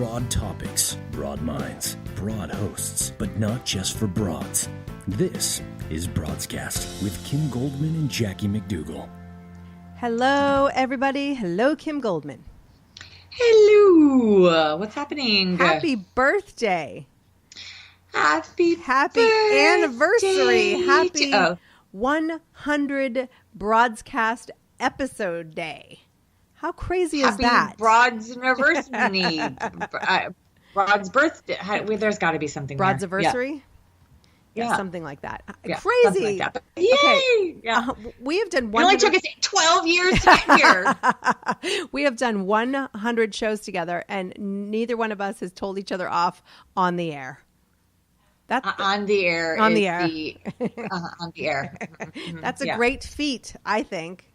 Broad topics, broad minds, broad hosts, but not just for broads. This is Broadscast with Kim Goldman and Jackie McDougall. Hello, everybody. Hello, Kim Goldman. Hello. What's happening? Happy birthday. Happy anniversary. Happy 100 Broadscast episode day. How crazy is that? Happy Broad's anniversary. Broad's birthday. There's got to be something Broad's there. anniversary? Yeah. Something like that. Yeah, Crazy. like that. Yay! Okay. Yeah. We have done It only took us 12 years to get here. We have done 100 shows together, and neither one of us has told each other off on the air. That's on the air. On the air. On the air. That's a great feat, I think.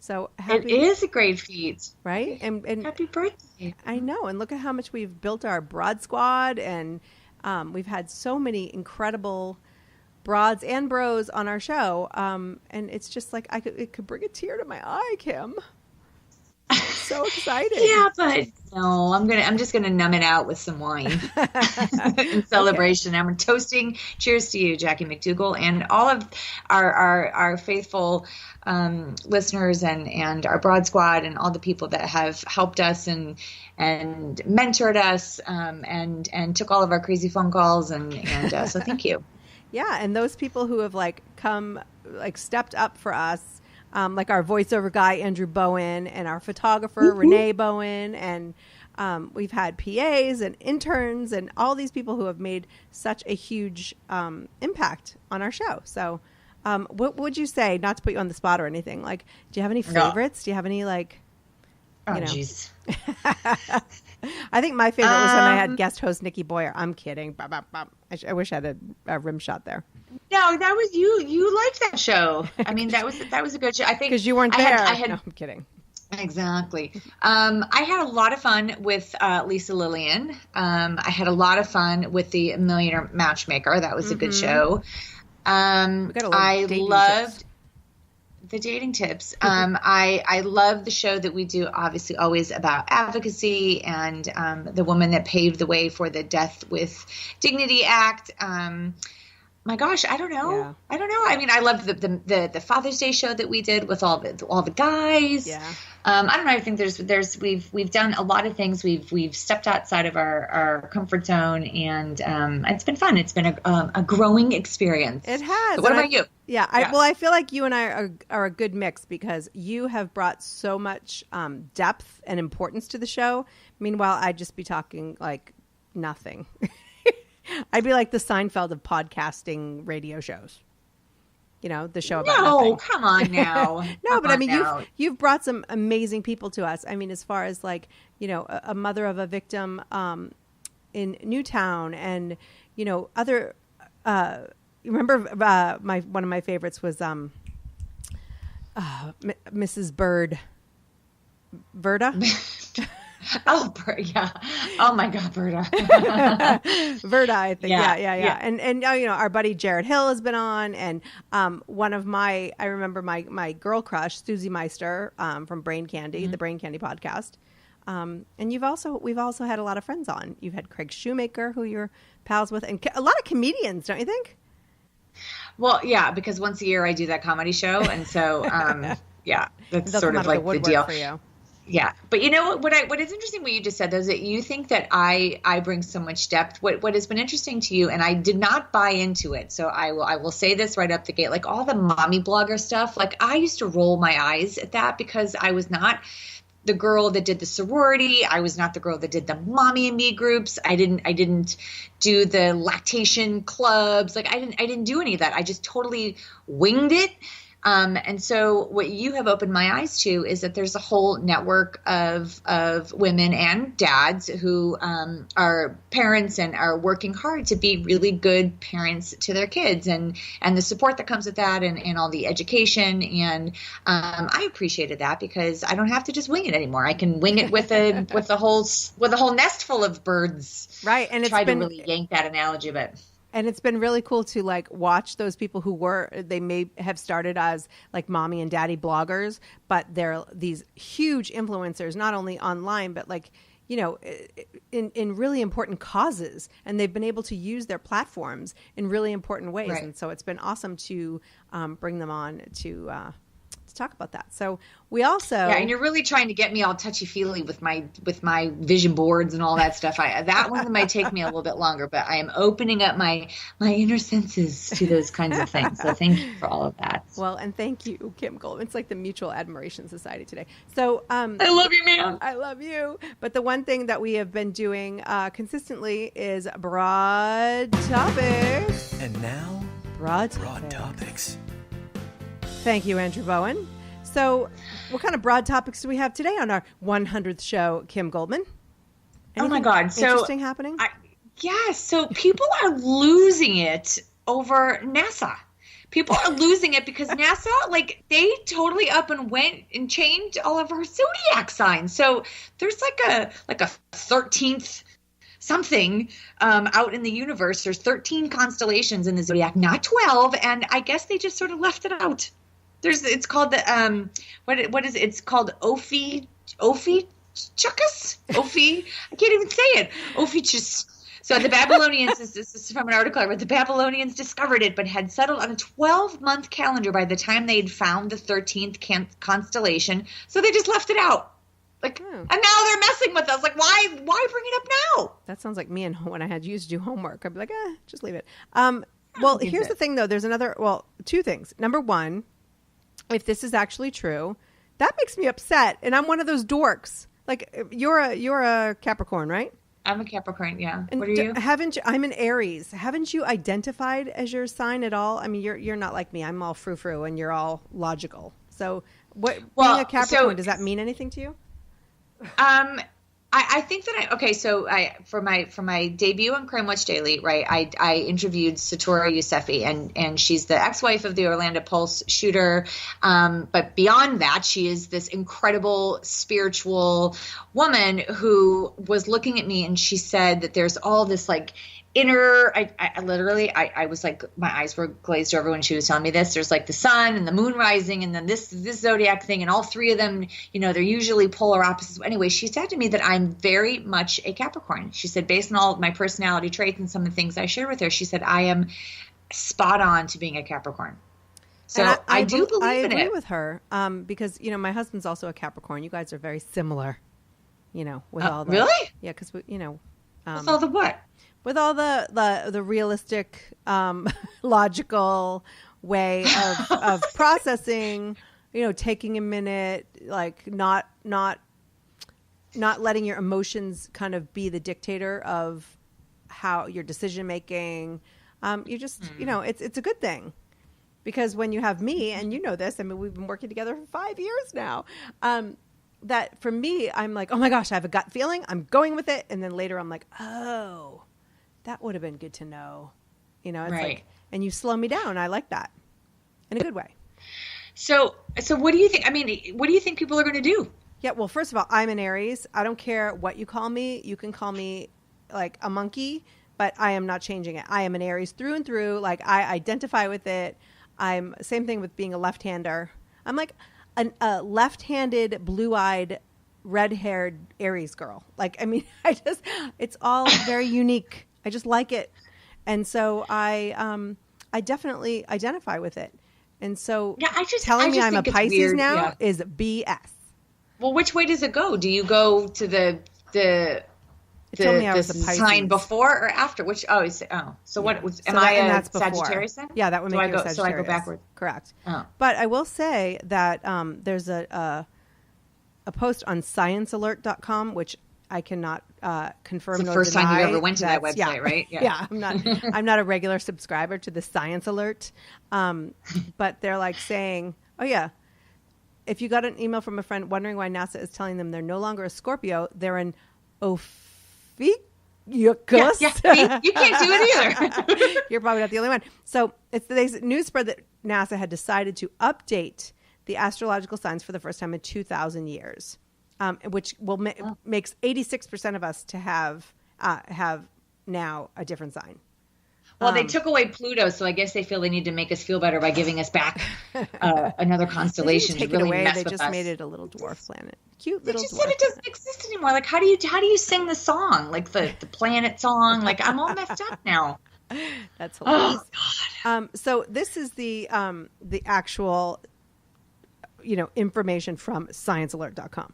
So happy, it is a great feat, right? And happy birthday! I know, and look at how much we've built our Broad Squad, and we've had so many incredible broads and bros on our show, and it's just like it could bring a tear to my eye, Kim. So excited! Yeah, but no, I'm just gonna numb it out with some wine in celebration. Okay. I'm toasting. Cheers to you, Jackie McDougall, and all of our faithful listeners and our Broad Squad and all the people that have helped us and mentored us and took all of our crazy phone calls and so thank you. Yeah, and those people who have stepped up for us. Like our voiceover guy, Andrew Bowen, and our photographer, Renee Bowen, and we've had PAs and interns and all these people who have made such a huge impact on our show. So what would you say, not to put you on the spot or anything, like, do you have any favorites? No. Do you have any, jeez. I think my favorite was when I had guest host Nikki Boyer. I'm kidding. I wish I had a rim shot there. No, that was you. You liked that show. I mean, that was a good show. I think because you weren't there. No, I'm kidding. Exactly. I had a lot of fun with Lisa Lillian. I had a lot of fun with the Millionaire Matchmaker. That was a good show. I loved the dating tips. I love the show that we do, obviously always about advocacy and the woman that paved the way for the Death with Dignity Act. My gosh, I don't know. Yeah. I don't know. I mean, I loved the Father's Day show that we did with all the guys. Yeah. I don't know. I think we've done a lot of things. We've stepped outside of our comfort zone, and it's been fun. It's been a growing experience. It has. So what about you? Yeah. I feel like you and I are a good mix because you have brought so much depth and importance to the show. Meanwhile, I'd just be talking like nothing. I'd be like the Seinfeld of podcasting radio shows. You know, the show about nothing. No, come on now. No, but I mean, you've brought some amazing people to us. I mean, as far as like, you know, a mother of a victim in Newtown and, you know, other, you remember one of my favorites was Mrs. Verda? Oh, yeah. Oh my God, Verda. Verda, I think. Yeah. And you know, our buddy Jared Hill has been on, and one of I remember my girl crush, Susie Meister, from Brain Candy, the Brain Candy podcast. And we've also had a lot of friends on. You've had Craig Shoemaker, who you're pals with, and a lot of comedians, don't you think? Well, yeah, because once a year I do that comedy show, and so yeah, that's sort of like the deal for you. Yeah. But you know what is interesting what you just said, though, is that you think that I bring so much depth. What has been interesting to you, and I did not buy into it, so I will say this right up the gate, like all the mommy blogger stuff, like I used to roll my eyes at that because I was not the girl that did the sorority. I was not the girl that did the mommy and me groups. I didn't do the lactation clubs. Like I didn't do any of that. I just totally winged it. And so what you have opened my eyes to is that there's a whole network of women and dads who are parents and are working hard to be really good parents to their kids and the support that comes with that and all the education. And I appreciated that because I don't have to just wing it anymore. I can wing it with a whole nest full of birds. Right. And to really yank that analogy a bit. And it's been really cool to like watch those people they may have started as like mommy and daddy bloggers, but they're these huge influencers, not only online, but like, in really important causes, and they've been able to use their platforms in really important ways. Right. And so it's been awesome to bring them on to talk about that. So we also, and you're really trying to get me all touchy feely with my vision boards and all that stuff. That one might take me a little bit longer, but I am opening up my inner senses to those kinds of things. So thank you for all of that. Well, and thank you, Kim Goldman. It's like the Mutual Admiration Society today. So I love you, man. I love you. But the one thing that we have been doing consistently is Broad Topics. And now, Broad Topics. Thank you, Andrew Bowen. So what kind of broad topics do we have today on our 100th show, Kim Goldman? Oh my God. So interesting happening? So people are losing it over NASA. People are losing it because NASA, like, they totally up and went and changed all of our zodiac signs. So there's like a 13th something out in the universe. There's 13 constellations in the zodiac, not 12. And I guess they just sort of left it out. It's called the what is it? It's called Ophiuchus. I can't even say it. Ophiuchus. So the Babylonians, this is from an article I read, the Babylonians discovered it, but had settled on a 12-month calendar by the time they'd found the 13th constellation. So they just left it out. And now they're messing with us. Like, why bring it up now? That sounds like me and when I used to do homework. I'd be like, just leave it. Well, here's the thing, though. There's two things. Number one, if this is actually true, that makes me upset. And I'm one of those dorks. Like, you're a Capricorn, right? I'm a Capricorn, yeah. And what are you? I'm an Aries. Haven't you identified as your sign at all? I mean, you're not like me. I'm all frou-frou and you're all logical. So being a Capricorn, does that mean anything to you? I think that for my debut on Crime Watch Daily, right, I interviewed Satora Yousefi, and she's the ex-wife of the Orlando Pulse shooter. But beyond that, she is this incredible spiritual woman who was looking at me, and she said that there's all this like inner, I was like, my eyes were glazed over when she was telling me this. There's like the sun and the moon rising and then this zodiac thing, and all three of them, they're usually polar opposites. Anyway, she said to me that I'm very much a Capricorn. She said, based on all of my personality traits and some of the things I shared with her, she said, I am spot on to being a Capricorn. So I do believe in it. I agree with her because, my husband's also a Capricorn. You guys are very similar, with all the... Really? Yeah, because, with all the what? With all the realistic, logical way of processing, taking a minute, like not letting your emotions kind of be the dictator of how your decision making. You just, it's a good thing, because when you have me, and this, I mean, we've been working together for 5 years now. That for me, I'm like, oh my gosh, I have a gut feeling. I'm going with it, and then later I'm like, oh. That would have been good to know. It's right. like, and you slow me down. I like that in a good way. So what do you think? I mean, what do you think people are going to do? Yeah. Well, first of all, I'm an Aries. I don't care what you call me. You can call me like a monkey, but I am not changing it. I am an Aries through and through. Like, I identify with it. I'm same thing with being a left-hander. I'm like a left-handed, blue-eyed, red-haired Aries girl. Like, I mean, it's all very unique. I just like it. And so I definitely identify with it. And so telling me I'm a Pisces now is BS. Well, which way does it go? Do you go to the sign before or after? So what was, am I a Sagittarius then? Yeah, that would make you a Sagittarius. So I go backwards. Correct. Oh. But I will say that there's a post on sciencealert.com, which I cannot confirm. It's the first time you ever went to that website, right? Yeah. I'm not a regular subscriber to the Science Alert, but they're like saying, "Oh yeah, if you got an email from a friend wondering why NASA is telling them they're no longer a Scorpio, they're an Ophiuchus." You can't do it either. You're probably not the only one. So it's the news spread that NASA had decided to update the astrological signs for the first time in 2,000 years. Which makes 86% of us to have now a different sign. Well, they took away Pluto, so I guess they feel they need to make us feel better by giving us back another constellation. They didn't take it away. They just made it a little dwarf planet. Cute little. They just dwarf said it doesn't exist anymore. Like, how do you sing the song? Like the planet song? Like, I'm all messed up now. That's hilarious. Oh God. So this is the actual, information from ScienceAlert.com.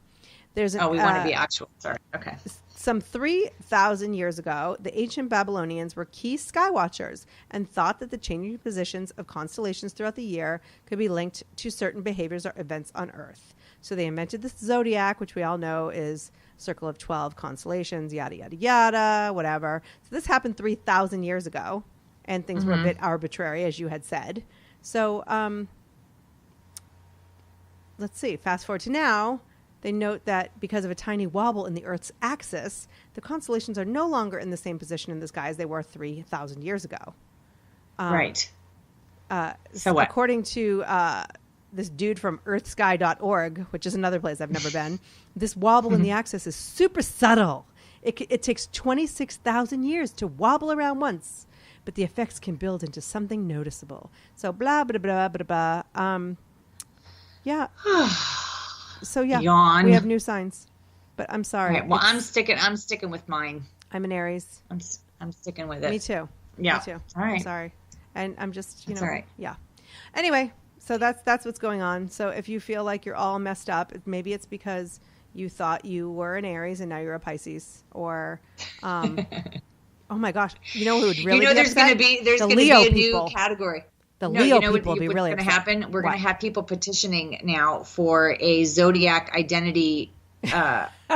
There's we want to be actual. Sorry. Okay. Some 3,000 years ago, the ancient Babylonians were key sky watchers and thought that the changing positions of constellations throughout the year could be linked to certain behaviors or events on Earth. So they invented the zodiac, which we all know is circle of 12 constellations, yada, yada, yada, whatever. So this happened 3,000 years ago, and things were a bit arbitrary, as you had said. So let's see. Fast forward to now. They note that because of a tiny wobble in the Earth's axis, the constellations are no longer in the same position in the sky as they were 3,000 years ago. Right. So what? According to this dude from earthsky.org, which is another place I've never been, this wobble in the axis is super subtle. It takes 26,000 years to wobble around once, but the effects can build into something noticeable. So blah, blah, blah, blah, blah. Yeah. So yeah, Yawn. We have new signs, but I'm sorry. Right, well, I'm sticking with mine. I'm an Aries. I'm sticking with it. Me too. Yeah. Me too. All right. I'm sorry. And I'm just, That's all right. Yeah. Anyway, so that's what's going on. So if you feel like you're all messed up, maybe it's because you thought you were an Aries and now you're a Pisces, or, oh my gosh, you know who would really be there's going to be a new category. The Leo people will be really upset. What's going to happen? We're going to have people petitioning now for a zodiac identity bathroom.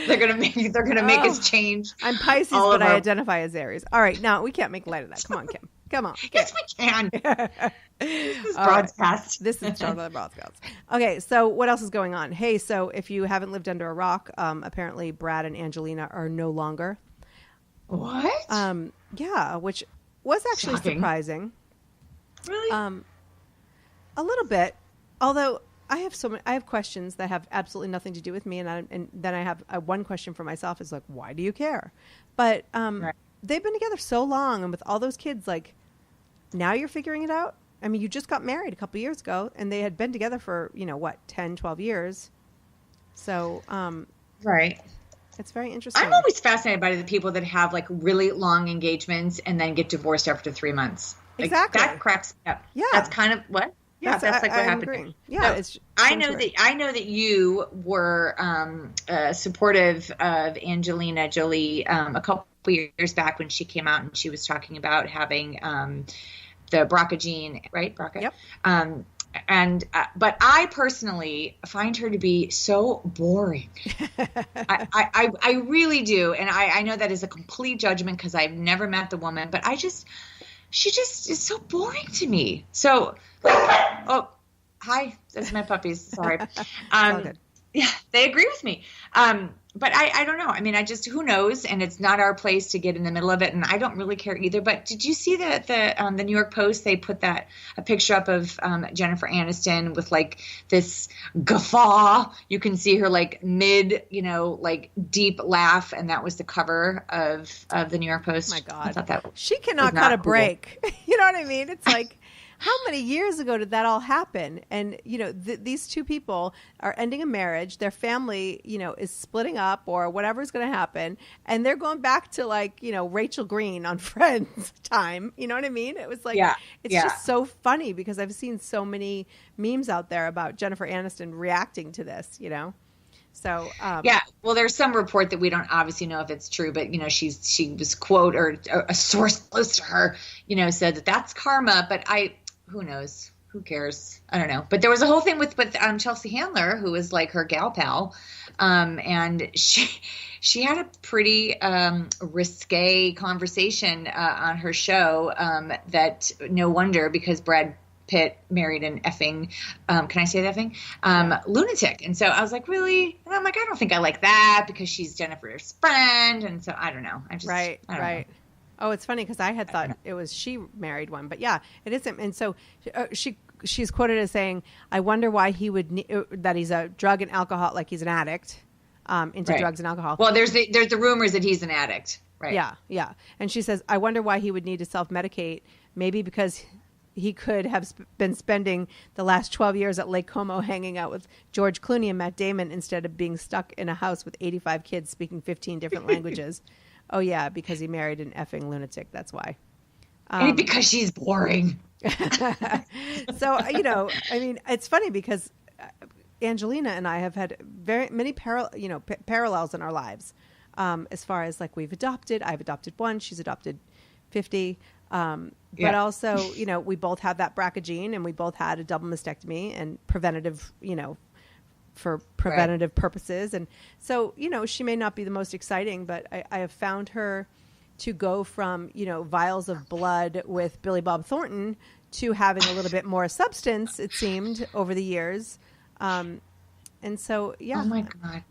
They're going to make us change. I'm Pisces, but I identify as Aries. All right, now we can't make light of that. Come on, Kim. Come on. Yes, we can. This is Broadscast. This is totally Broadscast. Okay, so what else is going on? Hey, so if you haven't lived under a rock, apparently Brad and Angelina are no longer. What? Yeah, which was actually surprising. Really? A little bit. Although I have questions that have absolutely nothing to do with me, and then I have one question for myself is like, why do you care? But right. They've been together so long, and with all those kids, like, now you're figuring it out. I mean, you just got married a couple years ago, and they had been together for 10, 12 years. So, right. It's very interesting. I'm always fascinated by the people that have like really long engagements and then get divorced after 3 months. Like, exactly. That cracks me up. Yeah. That's kind of what? Yeah, that's like what happened. Agree. Yeah. So I know that you were supportive of Angelina Jolie a couple years back when she came out and she was talking about having the BRCA gene, right? BRCA. Yep. But I personally find her to be so boring. I really do. And I know that is a complete judgment because I've never met the woman, but she just is so boring to me. So oh, hi, that's my puppies. Sorry. Yeah, they agree with me. But I don't know. I mean, who knows? And it's not our place to get in the middle of it. And I don't really care either. But did you see the New York Post? They put a picture up of Jennifer Aniston with like this guffaw. You can see her like mid, like deep laugh. And that was the cover of the New York Post. Oh my God. I thought that she cannot cut a break. You know what I mean? It's like, how many years ago did that all happen? And, these two people are ending a marriage. Their family, is splitting up or whatever's going to happen. And they're going back to like, Rachel Green on Friends time. You know what I mean? It was like, it's just so funny because I've seen so many memes out there about Jennifer Aniston reacting to this, So, well, there's some report that we don't obviously know if it's true, but she was quote or a source close to her, said that's karma. But who knows? Who cares? I don't know. But there was a whole thing with Chelsea Handler, who was like her gal pal, and she had a pretty risque conversation on her show that no wonder because Brad Pitt married an effing, can I say that effing? Lunatic. And so I was like, really? And I'm like, I don't think I like that because she's Jennifer's friend. And so I don't know. I don't know. Oh, it's funny because I had thought it was she married one, but yeah, it isn't. And so she's quoted as saying, I wonder why he would, that he's a drug and alcohol, like he's an addict. into drugs and alcohol. Well, there's the rumors that he's an addict. Right. Yeah. Yeah. And she says, I wonder why he would need to self-medicate. Maybe because he could have been spending the last 12 years at Lake Como hanging out with George Clooney and Matt Damon instead of being stuck in a house with 85 kids speaking 15 different languages. Oh, yeah, because he married an effing lunatic. That's why. And because she's boring. So, I mean, it's funny because Angelina and I have had very many parallels in our lives. As far as like I've adopted one, she's adopted 50. But also, we both have that BRCA gene and we both had a double mastectomy and preventative, for preventative purposes. And so, she may not be the most exciting, but I have found her to go from, vials of blood with Billy Bob Thornton to having a little bit more substance, it seemed, over the years. And so, yeah. Oh my God.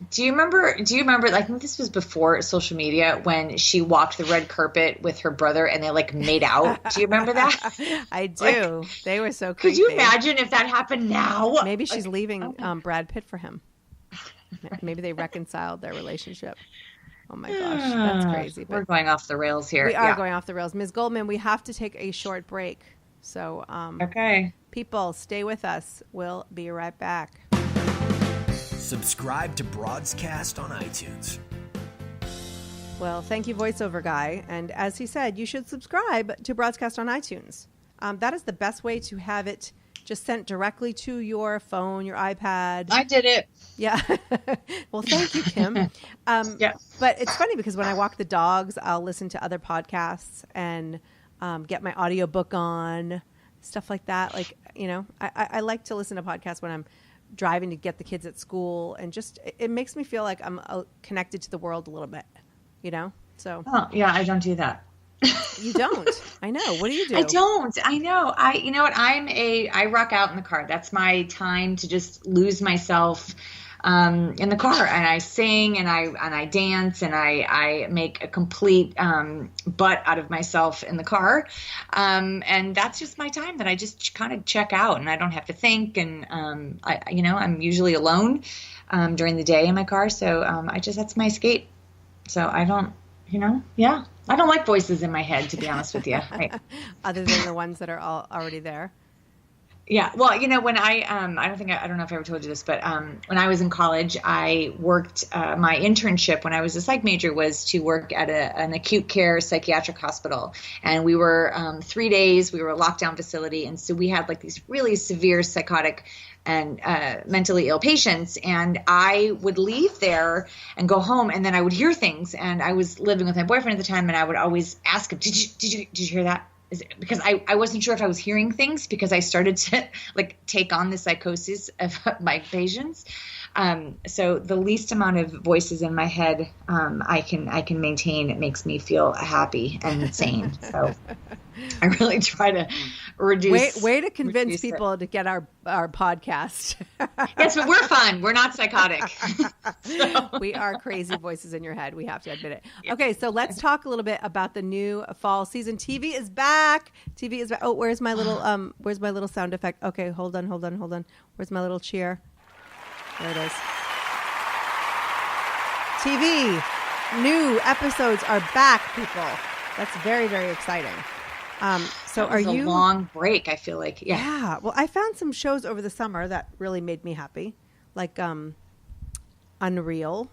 Do you remember, I think this was before social media, when she walked the red carpet with her brother and they like made out? Do you remember that? I do. Like, they were so creepy. Could you imagine if that happened now? Maybe she's leaving Brad Pitt for him. Maybe they reconciled their relationship. Oh my gosh, that's crazy. We're going off the rails here. We are going off the rails. Ms. Goldman, we have to take a short break. So, okay. People, stay with us. We'll be right back. Subscribe to Broadscast on iTunes. Well, thank you, voiceover guy. And as he said, you should subscribe to Broadscast on iTunes. That is the best way to have it just sent directly to your phone, your iPad. I did it. Yeah. Well, thank you, Kim. Yeah. But it's funny because when I walk the dogs, I'll listen to other podcasts and get my audiobook on, stuff like that. Like, I like to listen to podcasts when I'm driving to get the kids at school, and just it makes me feel like I'm connected to the world a little bit, so I don't do that. You don't? I know. What do you do? I don't. I know. You know what, I rock out in the car. That's my time to just lose myself in the car, and I sing and I dance and I make a complete butt out of myself in the car, and that's just my time that I just kind of check out, and I don't have to think, and I'm usually alone during the day in my car, so that's my escape. So I don't, I don't like voices in my head, to be honest with you. Other than the ones that are already there. Yeah. Well, when I don't know if I ever told you this, but when I was in college, I worked, my internship when I was a psych major was to work at an acute care psychiatric hospital. And we were 3 days, we were a lockdown facility. And so we had like these really severe psychotic and mentally ill patients. And I would leave there and go home, and then I would hear things. And I was living with my boyfriend at the time, and I would always ask him, did you hear that? Because I wasn't sure if I was hearing things, because I started to like take on the psychosis of my patients. So the least amount of voices in my head I can maintain, it makes me feel happy and sane. So I really try to reduce. Way to convince people to get our podcast. Yes, but we're fun. We're not psychotic. So. We are crazy voices in your head. We have to admit it. Okay, so let's talk a little bit about the new fall season. TV is back. TV is back. Oh, where's my little sound effect? Okay, hold on. Where's my little cheer? There it is. TV. New episodes are back, people. That's very, very exciting. So are you? A long break, I feel like. Yeah. Well, I found some shows over the summer that really made me happy, like Unreal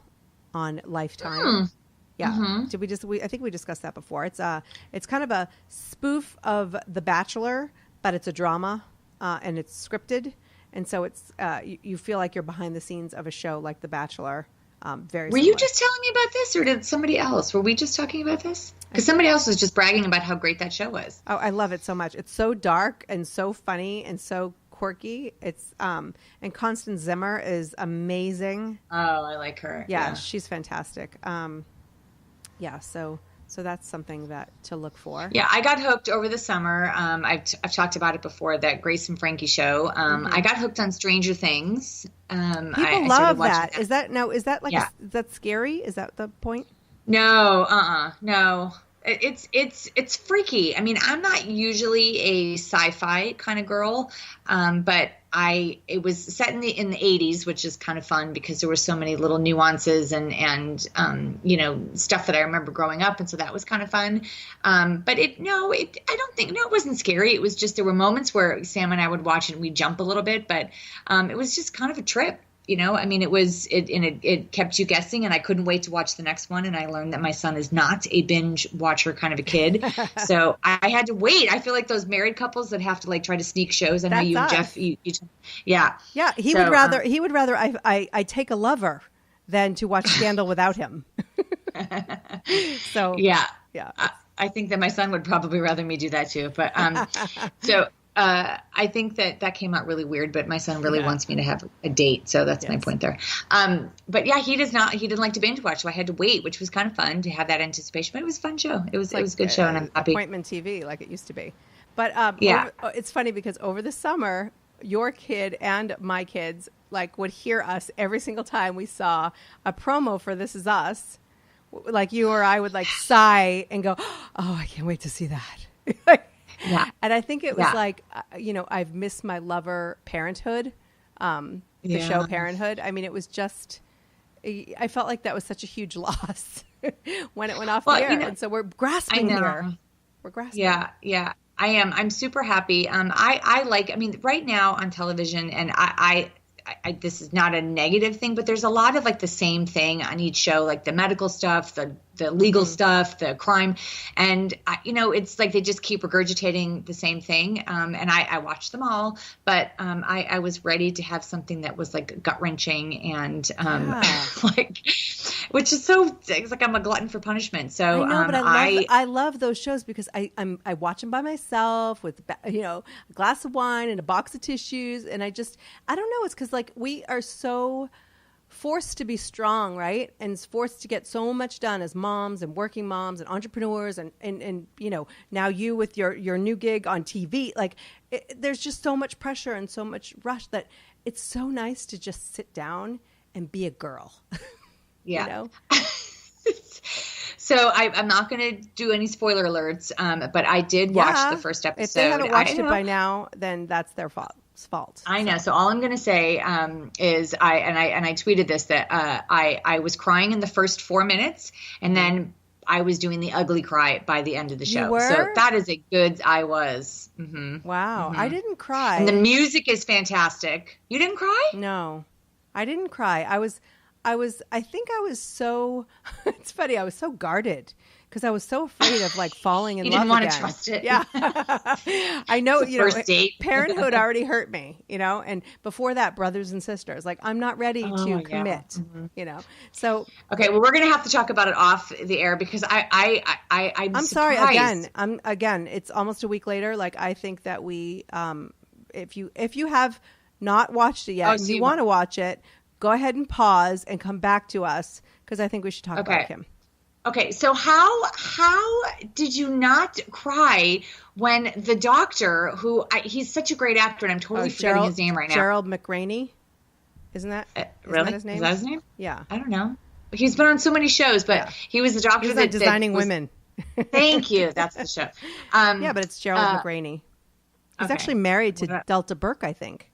on Lifetime. Yeah. Mm-hmm. I think we discussed that before. It's kind of a spoof of The Bachelor, but it's a drama, and it's scripted, and so it's you feel like you're behind the scenes of a show like The Bachelor. Were you just telling me about this, or did somebody else? Were we just talking about this? Because somebody else was just bragging about how great that show was. Oh, I love it so much. It's so dark and so funny and so quirky. It's and Constance Zimmer is amazing. Oh, I like her. Yeah. She's fantastic. So that's something to look for. Yeah, I got hooked over the summer. I've talked about it before, that Grace and Frankie show. I got hooked on Stranger Things. People love that. Is that like is that scary? Is that the point? No, no. It's freaky. I mean, I'm not usually a sci-fi kind of girl, but it was set in the 80s, which is kind of fun because there were so many little nuances and stuff that I remember growing up, and so that was kind of fun. But I don't think it wasn't scary. It was just there were moments where Sam and I would watch it and we'd jump a little bit, but it was just kind of a trip. I mean, it kept you guessing, and I couldn't wait to watch the next one. And I learned that my son is not a binge watcher kind of a kid. So I had to wait. I feel like those married couples that have to like try to sneak shows. I know you, Jeff, yeah. Yeah. He would rather I take a lover than to watch Scandal without him. So, yeah. Yeah. I think that my son would probably rather me do that too. But, I think that came out really weird, but my son really wants me to have a date. So that's my point there. But yeah, he didn't like to binge watch. So I had to wait, which was kind of fun to have that anticipation, but it was a fun show. It was a good show, and I'm happy. Appointment TV like it used to be. But it's funny because over the summer, your kid and my kids like would hear us every single time we saw a promo for This Is Us. Like you or I would like sigh and go, "Oh, I can't wait to see that." Yeah. And I think it was like, I've missed my lover Parenthood, the show Parenthood. I mean, it was just, I felt like that was such a huge loss when it went off the air. And so we're grasping here. We're grasping. Yeah. Yeah. I am. I'm super happy. Right now on television, and I this is not a negative thing, but there's a lot of like the same thing on each show, like the medical stuff, the legal stuff, the crime. And, it's like they just keep regurgitating the same thing. And I watched them all, but I was ready to have something that was like gut wrenching and which is it's like I'm a glutton for punishment. So I know, but I love those shows because I watch them by myself with, a glass of wine and a box of tissues. And I don't know. It's because like we are so forced to be strong, right? And forced to get so much done as moms and working moms and entrepreneurs and now you with your new gig on TV, like there's just so much pressure and so much rush that it's so nice to just sit down and be a girl. Yeah. So I'm not going to do any spoiler alerts, but I did watch the first episode. If they haven't watched it by now, then that's their fault. I know. So all I'm going to say is I tweeted this that I was crying in the first 4 minutes, and then I was doing the ugly cry by the end of the show. You were? So that is a good. I was. Mm-hmm. Wow, I didn't cry. And the music is fantastic. You didn't cry? No, I didn't cry. I think I was so. It's funny. I was so guarded. Because I was so afraid of like falling in love again. You didn't want to trust it. Yeah. I know, first date. Parenthood already hurt me, and before that, Brothers and Sisters. Like, I'm not ready to commit, So. Okay, well, we're going to have to talk about it off the air because I'm sorry, surprised. again, it's almost a week later. Like, I think that we, if you have not watched it yet and you want to watch it, go ahead and pause and come back to us because I think we should talk about him. Okay, so how did you not cry when the doctor, he's such a great actor, and I'm totally forgetting his name right now. Gerald McRaney, isn't that really? That his name? Is that his name? Yeah, I don't know. He's been on so many shows, but he was the doctor that Designing Women. Thank you. That's the show. Yeah, but it's Gerald McRaney. He's actually married to Delta Burke, I think.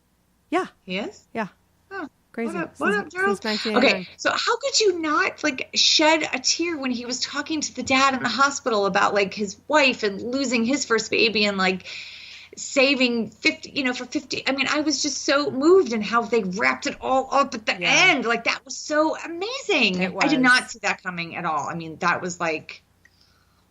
Yeah, he is. Yeah. Oh. Crazy. What up, Gerald? Okay, so how could you not like shed a tear when he was talking to the dad in the hospital about like his wife and losing his first baby and like saving 50, for 50. I mean, I was just so moved in how they wrapped it all up at the end. Like that was so amazing. I did not see that coming at all. I mean, that was like,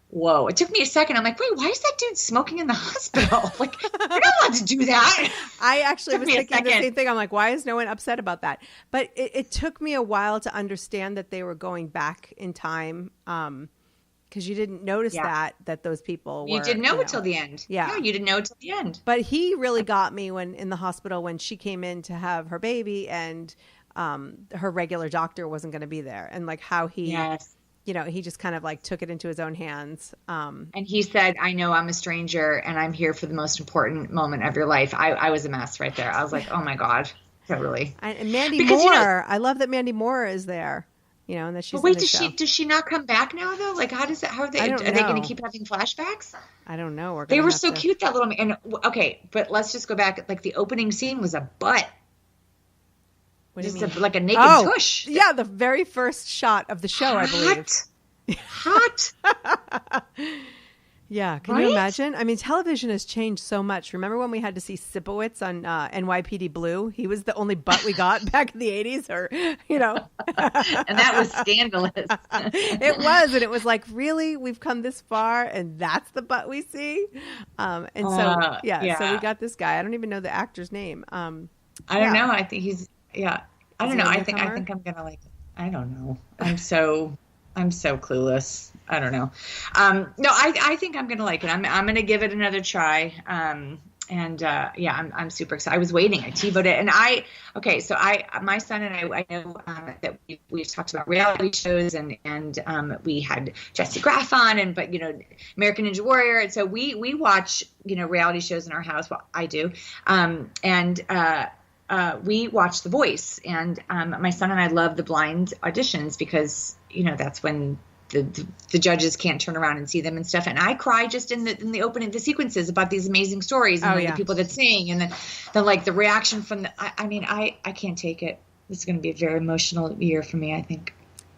whoa. It took me a second. I'm like, wait, why is that dude smoking in the hospital? Like, you're not allowed to do that. I actually was thinking the same thing. I'm like, why is no one upset about that? But it took me a while to understand that they were going back in time because you didn't notice that those people were. You didn't know it till the end. Yeah. No, you didn't know it till the end. But he really got me when in the hospital when she came in to have her baby and her regular doctor wasn't going to be there and like how he. Yes. He just kind of like took it into his own hands. And he said, I know I'm a stranger and I'm here for the most important moment of your life. I was a mess right there. I was like, oh my God, totally. And Mandy Moore, I love that Mandy Moore is there. and that she's But wait, in the show. does she not come back now though? Like, how does that? How are they? I Are don't they going know. to keep having flashbacks? I don't know. They were so cute, that little. And okay, but let's just go back. Like the opening scene was a butt. What do you Just mean? like a naked tush. Yeah, the very first shot of the show, I believe. Hot. Yeah, can you imagine? I mean, television has changed so much. Remember when we had to see Sipowicz on NYPD Blue? He was the only butt we got back in the 80s, or, And that was scandalous. It was, and it was like, really? We've come this far, and that's the butt we see? So we got this guy. I don't even know the actor's name. I don't know. I think he's, I don't know. I think I'm going to like it. I don't know. I'm so clueless. I don't know. No, I think I'm going to like it. I'm going to give it another try. I'm super excited. I was waiting. I TiVoed it, and my son and I know that we've talked about reality shows, and we had Jesse Graff on, but American Ninja Warrior, and so we watch reality shows in our house. Well, I do, we watch The Voice, and my son and I love the blind auditions because that's when the judges can't turn around and see them and stuff. And I cry just in the opening, the sequences about these amazing stories and the people that sing, and then like the reaction from I can't take it. This is going to be a very emotional year for me, I think.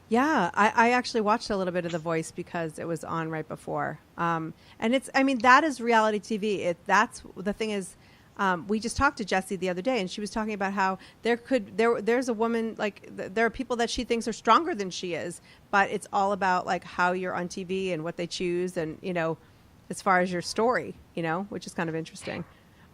Yeah, I actually watched a little bit of The Voice because it was on right before. And that is reality TV. That's the thing is, we just talked to Jessie the other day, and she was talking about how there's a woman, like there are people that she thinks are stronger than she is, but it's all about like how you're on TV and what they choose, and as far as your story, which is kind of interesting.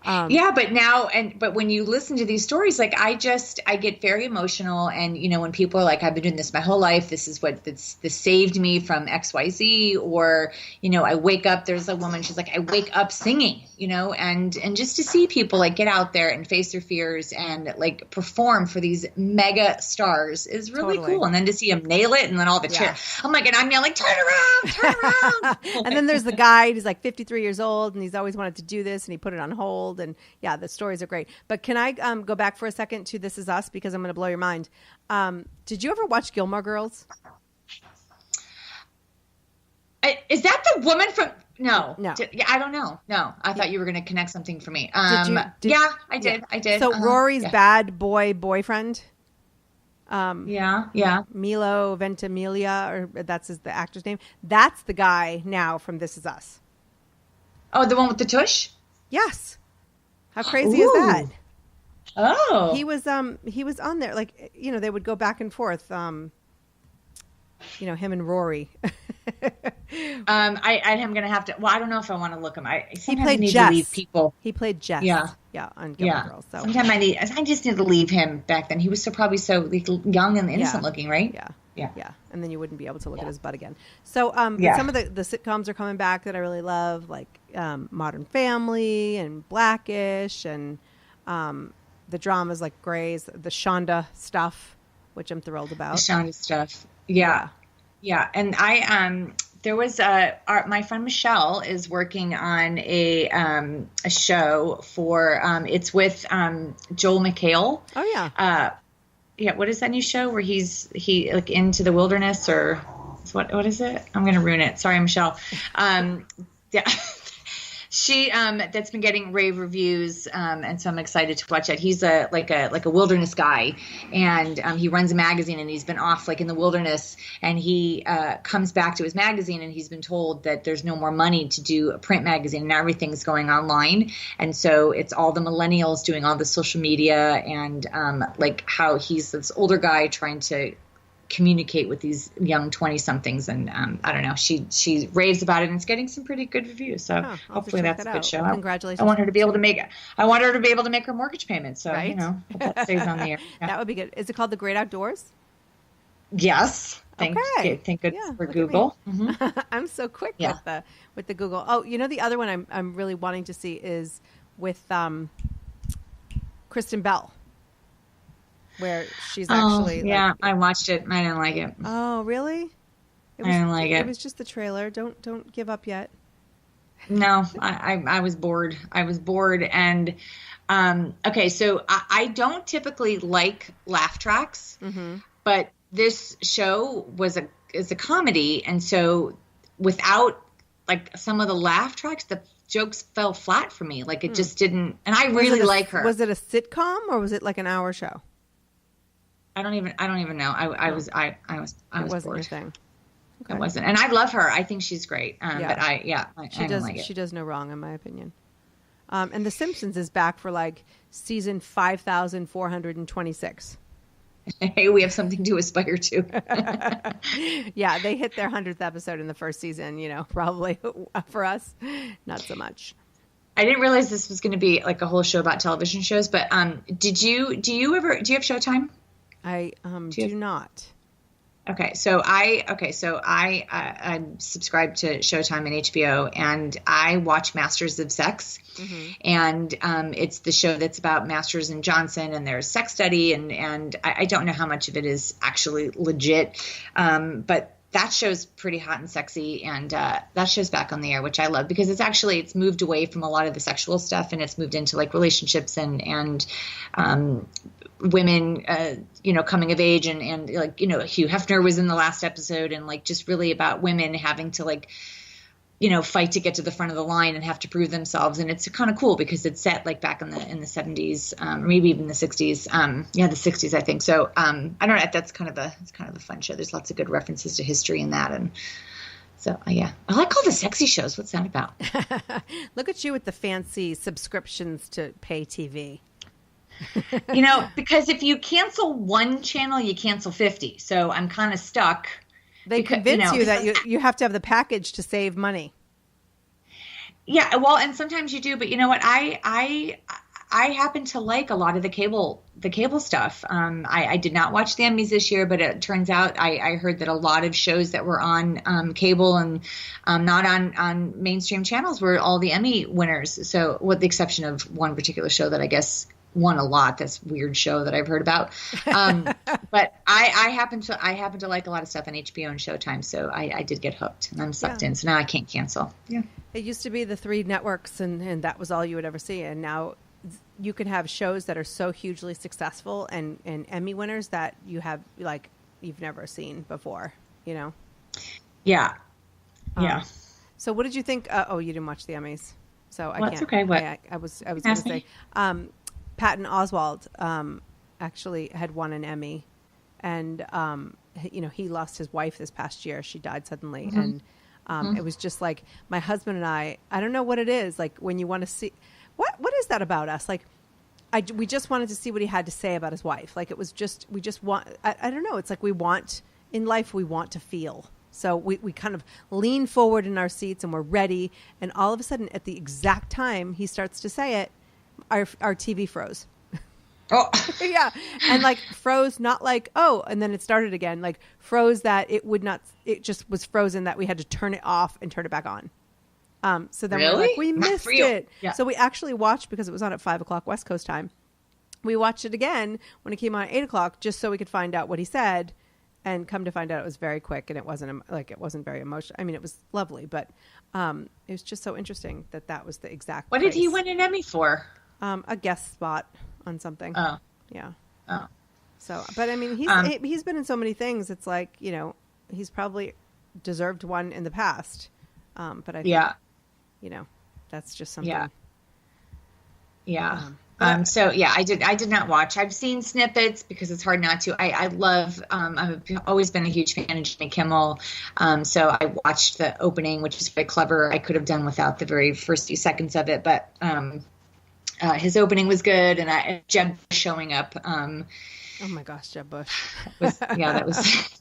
But when you listen to these stories, like I get very emotional, and when people are like, I've been doing this my whole life, this is this saved me from XYZ, or I wake up, there's a woman, she's like, I wake up singing, and just to see people like get out there and face their fears and like perform for these mega stars is really cool. And then to see them nail it, and then all the cheer, I'm like, and I'm yelling, turn around. And then there's the guy, he's like 53 years old, and he's always wanted to do this, and he put it on hold. And the stories are great. But can I go back for a second to This Is Us, because I'm going to blow your mind. Did you ever watch Gilmore Girls? Is that the woman from? No. I don't know. No, I thought you were going to connect something for me. I did. Yeah. I did. So Rory's bad boyfriend. Milo Ventimiglia, or that's the actor's name. That's the guy now from This Is Us. Oh, the one with the tush? Yes. How crazy is that? Oh, he was on there, like they would go back and forth. Him and Rory. I'm gonna have to. Well, I don't know if I want to look him. He played need Jess. to leave people. He played Jess. Yeah, on Gilmore Girls. So sometimes I just need to leave him back then. He was probably so like, young and innocent looking, right? Yeah. And then you wouldn't be able to look at his butt again. So some of the sitcoms are coming back that I really love, like Modern Family and Blackish, and the dramas like Grey's, the Shonda stuff, which I'm thrilled about. The Shonda stuff. Yeah. And there was my friend Michelle is working on a show for it's with Joel McHale. Oh yeah. What is that new show where he like into the wilderness, or what is it? I'm gonna ruin it. Sorry, Michelle. She that's been getting rave reviews, and so I'm excited to watch it. He's a wilderness guy, and he runs a magazine, and he's been off like in the wilderness, and he comes back to his magazine, and he's been told that there's no more money to do a print magazine, and everything's going online, and so it's all the millennials doing all the social media, and like how he's this older guy trying to communicate with these young 20-somethings, and I don't know, she raves about it, and it's getting some pretty good reviews, so hopefully that's a good show. Congratulations. I want her to be able to make her mortgage payment, so hope that stays on the air. That would be good. Is it called The Great Outdoors? Yes. Thank good for Google. Mm-hmm. I'm so quick with the Google. Oh, the other one I'm really wanting to see is with Kristen Bell, where she's actually I watched it. I didn't like it. Oh, really? I didn't like it. It was just the trailer. Don't give up yet. No, I was bored. And okay, so I don't typically like laugh tracks, but this show is a comedy, and so without like some of the laugh tracks, the jokes fell flat for me. Like it just didn't. And I really like her. Was it a sitcom or was it like an hour show? I don't even know. I was It wasn't bored. your thing. Okay. It wasn't, and I love her. I think she's great. But I don't like it. She does no wrong, in my opinion. And The Simpsons is back for like season 5,426. Hey, we have something to aspire to. Yeah, they hit their 100th episode in the first season. Probably for us, not so much. I didn't realize this was going to be like a whole show about television shows. But do you have Showtime? I do not. Okay, so I'm subscribed to Showtime and HBO, and I watch Masters of Sex, and it's the show that's about Masters and Johnson, and there's sex study, and I don't know how much of it is actually legit, but that show's pretty hot and sexy, and that show's back on the air, which I love because it's moved away from a lot of the sexual stuff, and it's moved into like relationships and women, coming of age and like, Hugh Hefner was in the last episode, and like just really about women having to like, fight to get to the front of the line and have to prove themselves. And it's kind of cool because it's set like back in the 70s, or maybe even the 60s. The 60s, I think. So I don't know. It's kind of a fun show. There's lots of good references to history in that. And so, I like all the sexy shows. What's that about? Look at you with the fancy subscriptions to pay TV. Because if you cancel one channel, you cancel 50. So I'm kind of stuck. They convince you that you have to have the package to save money. Yeah, well, and sometimes you do, but you know what? I happen to like a lot of the cable stuff. I did not watch the Emmys this year, but it turns out I heard that a lot of shows that were on cable and not on mainstream channels were all the Emmy winners. So, with the exception of one particular show that I guess won a lot. This weird show that I've heard about. But I happen to like a lot of stuff on HBO and Showtime. So I did get hooked and I'm sucked in. So now I can't cancel. Yeah. It used to be the 3 networks and that was all you would ever see. And now you can have shows that are so hugely successful and Emmy winners that you have like, you've never seen before, Yeah. Yeah. So what did you think? You didn't watch the Emmys. So I can't. That's okay. What? I was going to say, Patton Oswalt actually had won an Emmy, and he lost his wife this past year. She died suddenly, and it was just like my husband and I don't know what it is. Like when you want to see what is that about us? Like we just wanted to see what he had to say about his wife. Like it was just we just want. I don't know. It's like we want in life. We want to feel. So we kind of lean forward in our seats and we're ready. And all of a sudden, at the exact time he starts to say it, our TV froze. Oh, yeah. And like froze, not like, and then it started again, like froze that it just was frozen that we had to turn it off and turn it back on. So then we're like, we missed it. Yeah. So we actually watched, because it was on at 5:00 West Coast time. We watched it again when it came on at 8:00, just so we could find out what he said. And come to find out, it was very quick, and it wasn't very emotional. I mean, it was lovely, but it was just so interesting that was the exact. What did he win an Emmy for? A guest spot on something. Oh, yeah. Oh, so, but I mean, he's been in so many things. It's like, he's probably deserved one in the past. But I think, that's just something. Yeah. Yeah. So yeah, I did not watch. I've seen snippets because it's hard not to. I love, I've always been a huge fan of Jimmy Kimmel. So I watched the opening, which is very clever. I could have done without the very first few seconds of it, but, his opening was good. And Jeb showing up, oh my gosh, Jeb Bush. That was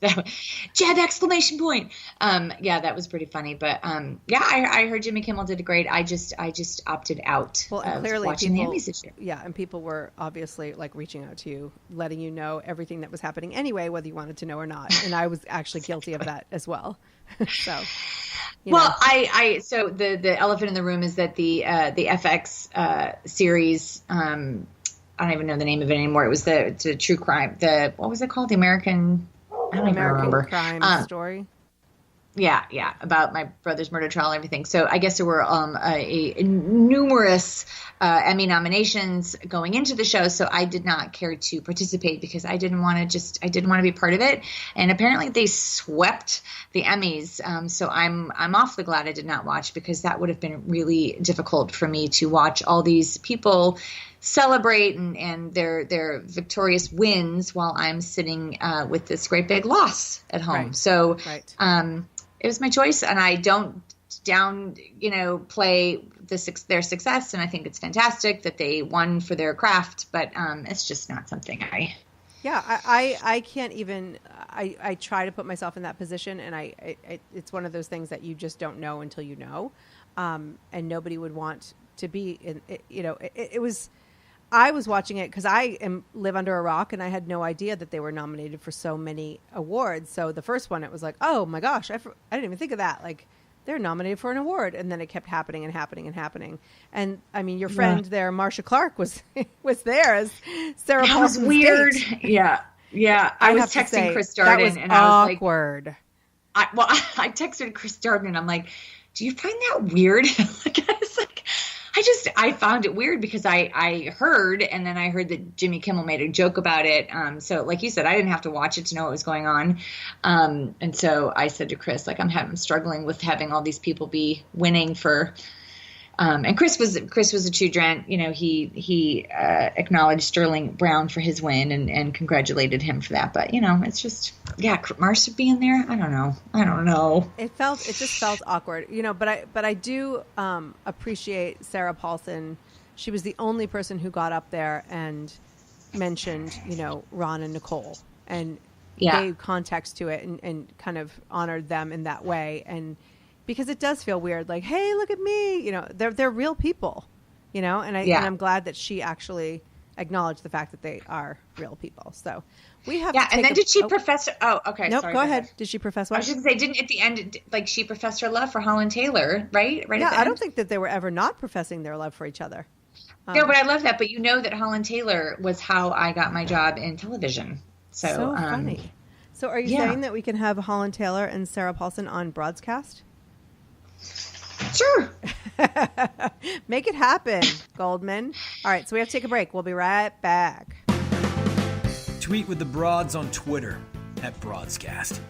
Jeb exclamation point. That was pretty funny, but I heard Jimmy Kimmel did great. I just opted out of clearly watching the Emmys this year. Yeah, and people were obviously like reaching out to you, letting you know everything that was happening anyway, whether you wanted to know or not. And I was actually guilty of that as well. So, so the elephant in the room is that the FX series. I don't even know the name of it anymore. It was the true crime. What was it called? The American. I don't even remember. Crime Story. Yeah, about my brother's murder trial and everything. So I guess there were numerous Emmy nominations going into the show. So I did not care to participate because I didn't want to be part of it. And apparently they swept the Emmys. So I'm awfully glad I did not watch, because that would have been really difficult for me to watch all these people celebrate and their victorious wins while I'm sitting with this great big loss at home. Right. So Right. It was my choice, and I don't play their success, and I think it's fantastic that they won for their craft, but it's just not something I can't even, I try to put myself in that position, and it's one of those things that you just don't know until you know, and nobody would want to be in it. I was watching it because I live under a rock, and I had no idea that they were nominated for so many awards. So the first one, it was like, oh my gosh, I didn't even think of that. Like, they're nominated for an award, and then it kept happening and happening and happening. And I mean, your friend there, Marcia Clark, was there as Sarah That was Paulson's weird. date. Yeah. I was texting Chris Darden, that was and I was awkward. I texted Chris Darden, and I'm like, do you find that weird? I found it weird because I heard, and then I heard that Jimmy Kimmel made a joke about it. So like you said, I didn't have to watch it to know what was going on. And so I said to Chris, like, I'm struggling with having all these people be winning for, and Chris was a true gent. He acknowledged Sterling Brown for his win and congratulated him for that. But it's just, Marcia being there, I don't know. It just felt awkward, but I do appreciate Sarah Paulson. She was the only person who got up there and mentioned, Ron and Nicole, and gave context to it and kind of honored them in that way. And because it does feel weird, like, hey, look at me, they're real people, and I'm glad that she actually acknowledged the fact that they are real people. So we have and then did she profess? Oh, okay. Nope, sorry, go ahead. Did she profess what? I was just gonna say, didn't at the end, like, she professed her love for Holland Taylor, right? Right. Yeah, at the I end? don't think that they were ever not professing their love for each other. No, but I love that. But that Holland Taylor was how I got my job in television. So funny. So are you saying that we can have Holland Taylor and Sarah Paulson on Broadscast? Sure. Make it happen, Goldman. All right, so we have to take a break. We'll be right back. Tweet with the Broads on Twitter @Broadscast.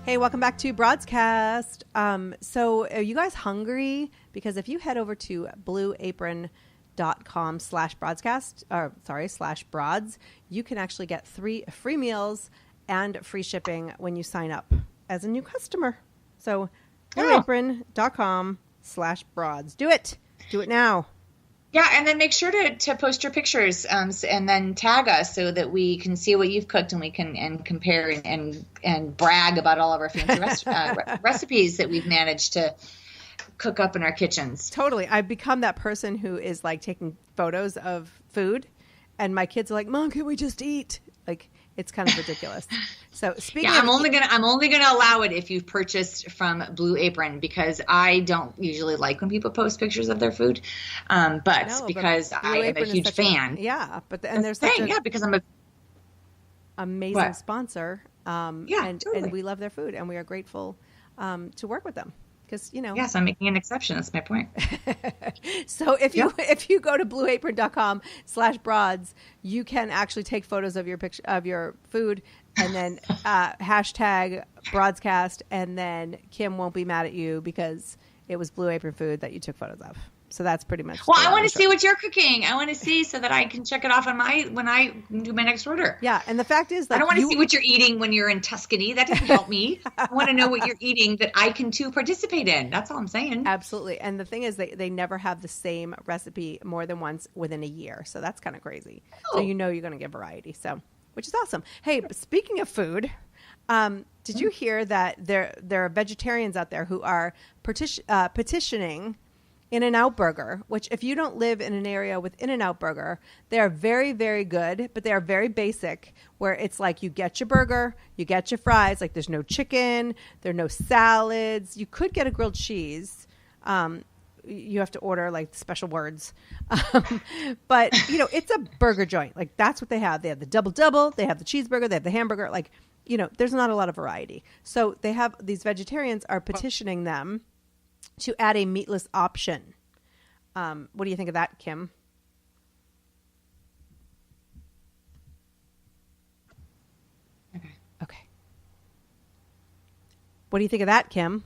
Hey, welcome back to Broadscast. So are you guys hungry? Because if you head over to blueapron.com/broads, you can actually get 3 free meals and free shipping when you sign up as a new customer. So blueapron.com/broads. Do it now. Yeah, and then make sure to post your pictures and then tag us so that we can see what you've cooked, and we can compare and brag about all of our fancy recipes that we've managed to cook up in our kitchens. Totally. I've become that person who is like taking photos of food, and my kids are like, "Mom, can we just eat?" Like, it's kind of ridiculous. So speaking, I'm only gonna allow it if you've purchased from Blue Apron, because I don't usually like when people post pictures of their food, because I am a huge fan. Because I'm a amazing sponsor. Totally. And we love their food, and we are grateful to work with them. Because, Yes, I'm making an exception. That's my point. So if you go to blueapron.com/broads, you can actually take photos of your picture of your food, and then hashtag Broadscast, and then Kim won't be mad at you because it was Blue Apron food that you took photos of. So that's pretty much. Well, I want to see what you're cooking. I want to see so that I can check it off on when I do my next order. Yeah, and the fact is, like, I don't want to see what you're eating when you're in Tuscany. That doesn't help me. I want to know what you're eating that I can too participate in. That's all I'm saying. Absolutely. And the thing is, they never have the same recipe more than once within a year. So that's kind of crazy. Oh. So you're going to get variety. So, which is awesome. Hey, speaking of food, did you hear that there are vegetarians out there who are petitioning In-N-Out Burger, which if you don't live in an area with In-N-Out Burger, they are very, very good, but they are very basic, where it's like you get your burger, you get your fries, like there's no chicken, there are no salads. You could get a grilled cheese. You have to order like special words. But, it's a burger joint. Like, that's what they have. They have the double-double, they have the cheeseburger, they have the hamburger. Like, there's not a lot of variety. So these vegetarians are petitioning them to add a meatless option. What do you think of that, Kim? Okay. What do you think of that, Kim?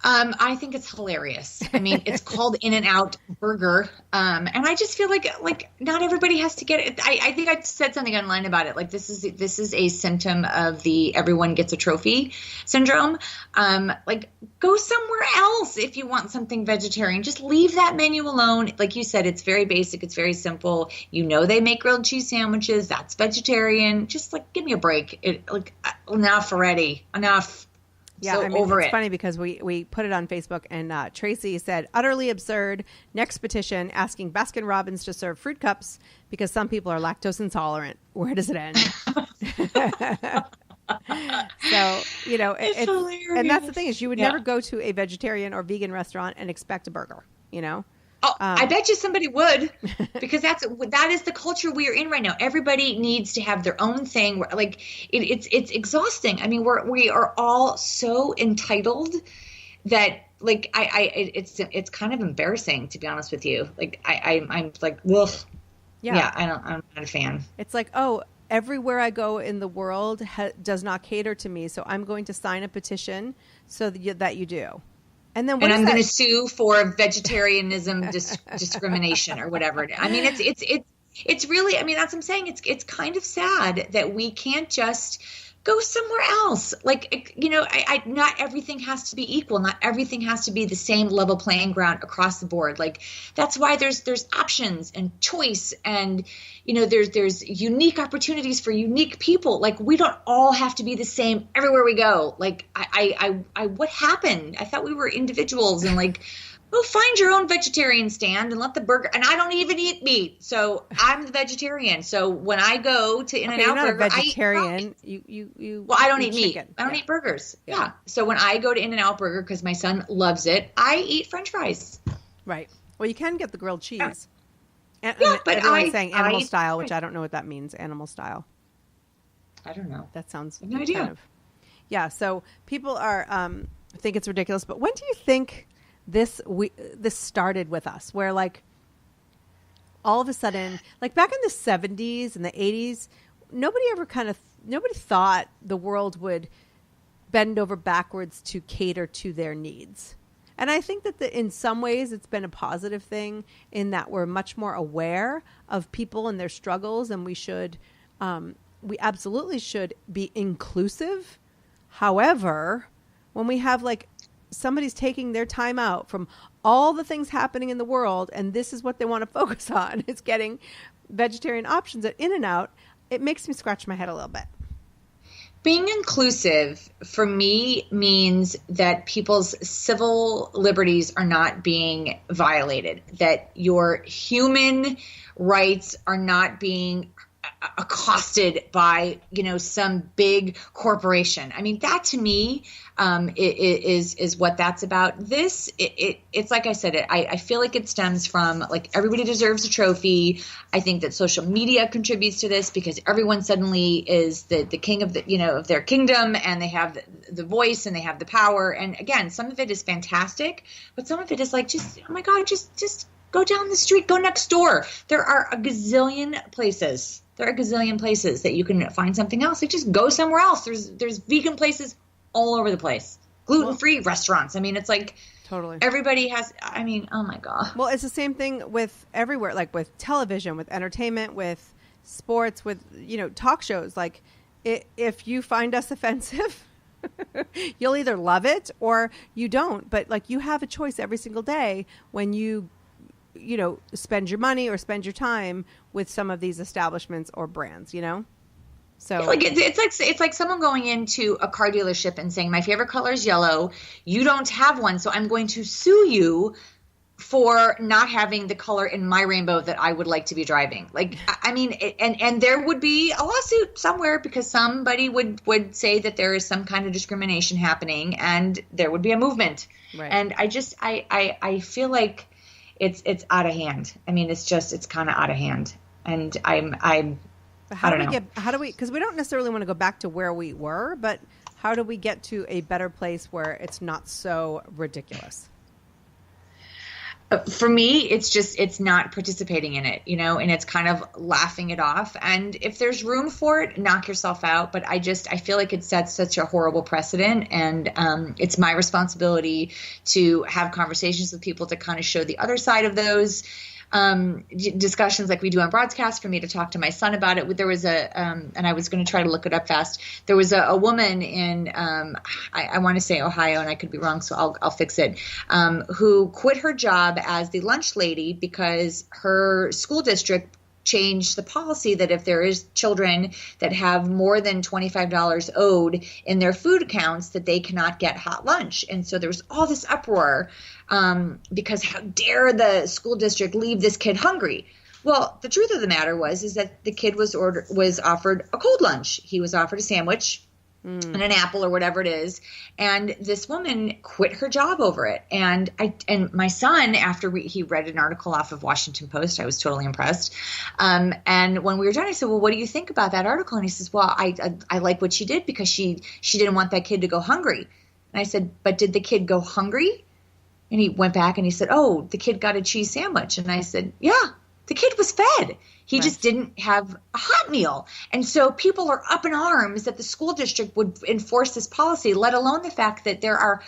I think it's hilarious. I mean, it's called In-N-Out Burger. And I just feel like not everybody has to get it. I think I said something online about it. Like this is a symptom of the everyone gets a trophy syndrome. Like go somewhere else if you want something vegetarian. Just leave that menu alone. Like you said, it's very basic. It's very simple. They make grilled cheese sandwiches. That's vegetarian. Just like give me a break. Enough already. Enough. Yeah, so it's funny because we put it on Facebook and Tracy said, utterly absurd. Next petition asking Baskin Robbins to serve fruit cups because some people are lactose intolerant. Where does it end? So, it's hilarious. And that's the thing is you would never go to a vegetarian or vegan restaurant and expect a burger, Oh, I bet you somebody would, because that is the culture we are in right now. Everybody needs to have their own thing. Like it's exhausting. I mean, we are all so entitled that like it's kind of embarrassing, to be honest with you. Like I'm like, ugh. Yeah, I'm not a fan. It's like, everywhere I go in the world does not cater to me, so I'm going to sign a petition so that you do. And then I'm going to sue for vegetarianism discrimination or whatever. I mean, it's really, I mean, that's what I'm saying. It's kind of sad that we can't just go somewhere else. Like, not everything has to be equal. Not everything has to be the same level playing ground across the board. Like, that's why there's options and choice and, there's unique opportunities for unique people. Like, we don't all have to be the same everywhere we go. Like, what happened? I thought we were individuals and like, go find your own vegetarian stand and let the burger. And I don't even eat meat, so I'm the vegetarian. So when I go to In-N-Out Burger, a vegetarian. Well, I don't eat meat. I don't eat burgers. Yeah. So when I go to In-N-Out Burger because my son loves it, I eat French fries. Right. Well, you can get the grilled cheese. But everyone's saying animal style, which I don't know what that means. Animal style. I don't know. That sounds no idea. Yeah. So people are think it's ridiculous. But when do you think this started with us, where like all of a sudden, like back in the 70s and the 80s, nobody thought the world would bend over backwards to cater to their needs. And I think that in some ways it's been a positive thing in that we're much more aware of people and their struggles, and we absolutely should be inclusive. However, when we have like somebody's taking their time out from all the things happening in the world, and this is what they want to focus on, it's getting vegetarian options at In-N-Out, it makes me scratch my head a little bit. Being inclusive for me means that people's civil liberties are not being violated, that your human rights are not being accosted by, some big corporation. I mean, that to me is what that's about. It's like I said, I feel like it stems from like everybody deserves a trophy. I think that social media contributes to this because everyone suddenly is the king of of their kingdom, and they have the voice and they have the power. And again, some of it is fantastic, but some of it is like, just, oh my God, just go down the street, go next door. There are a gazillion places. That you can find something else. Like, just go somewhere else. There's vegan places all over the place. Gluten-free restaurants. I mean, it's like totally everybody has. I mean, oh my God. Well, it's the same thing with everywhere, like with television, with entertainment, with sports, with talk shows. Like, if you find us offensive, you'll either love it or you don't. But like, you have a choice every single day when you spend your money or spend your time with some of these establishments or brands, So like it's like someone going into a car dealership and saying, my favorite color is yellow. You don't have one, so I'm going to sue you for not having the color in my rainbow that I would like to be driving. Like, I mean, and there would be a lawsuit somewhere because somebody would say that there is some kind of discrimination happening, and there would be a movement. Right. And I feel like it's out of hand. I mean, it's kind of out of hand. And I'm But I don't know. because we don't necessarily want to go back to where we were, but how do we get to a better place where it's not so ridiculous? For me, it's not participating in it, and it's kind of laughing it off. And if there's room for it, knock yourself out. But I feel like it sets such a horrible precedent. And it's my responsibility to have conversations with people to kind of show the other side of those discussions like we do on Broadscast, for me to talk to my son about it. There was and I was going to try to look it up fast. There was a woman in, I want to say Ohio, and I could be wrong, so I'll fix it, who quit her job as the lunch lady because her school district changed the policy that if there is children that have more than $25 owed in their food accounts, that they cannot get hot lunch. And so there was all this uproar because how dare the school district leave this kid hungry? Well, the truth of the matter is that the kid was offered a cold lunch. He was offered a sandwich and an apple or whatever it is. And this woman quit her job over it. And my son, after he read an article off of Washington Post, I was totally impressed. And when we were done, I said, well, what do you think about that article? And he says, well, I like what she did because she didn't want that kid to go hungry. And I said, but did the kid go hungry? And he went back and he said, oh, the kid got a cheese sandwich. And I said, yeah, the kid was fed. He just didn't have a hot meal. And so people are up in arms that the school district would enforce this policy, let alone the fact that there are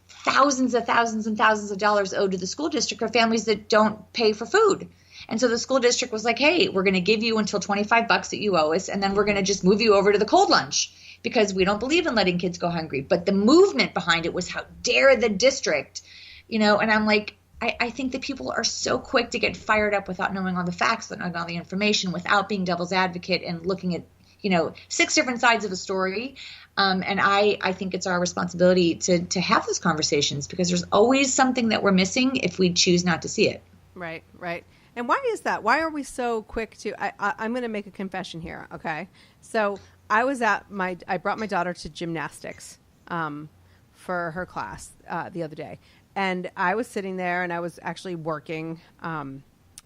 thousands and thousands of dollars owed to the school district or families that don't pay for food. And so the school district was like, hey, we're going to give you until $25 that you owe us, and then we're going to just move you over to the cold lunch because we don't believe in letting kids go hungry. But the movement behind it was, how dare the district, and I'm like, I think that people are so quick to get fired up without knowing all the facts, without knowing all the information, without being devil's advocate and looking at, 6 different sides of a story. And I think it's our responsibility to have those conversations because there's always something that we're missing if we choose not to see it. Right, right. And why is that? Why are we so quick to, I'm going to make a confession here. Okay. So I brought my daughter to gymnastics for her class the other day. And I was sitting there and I was actually working,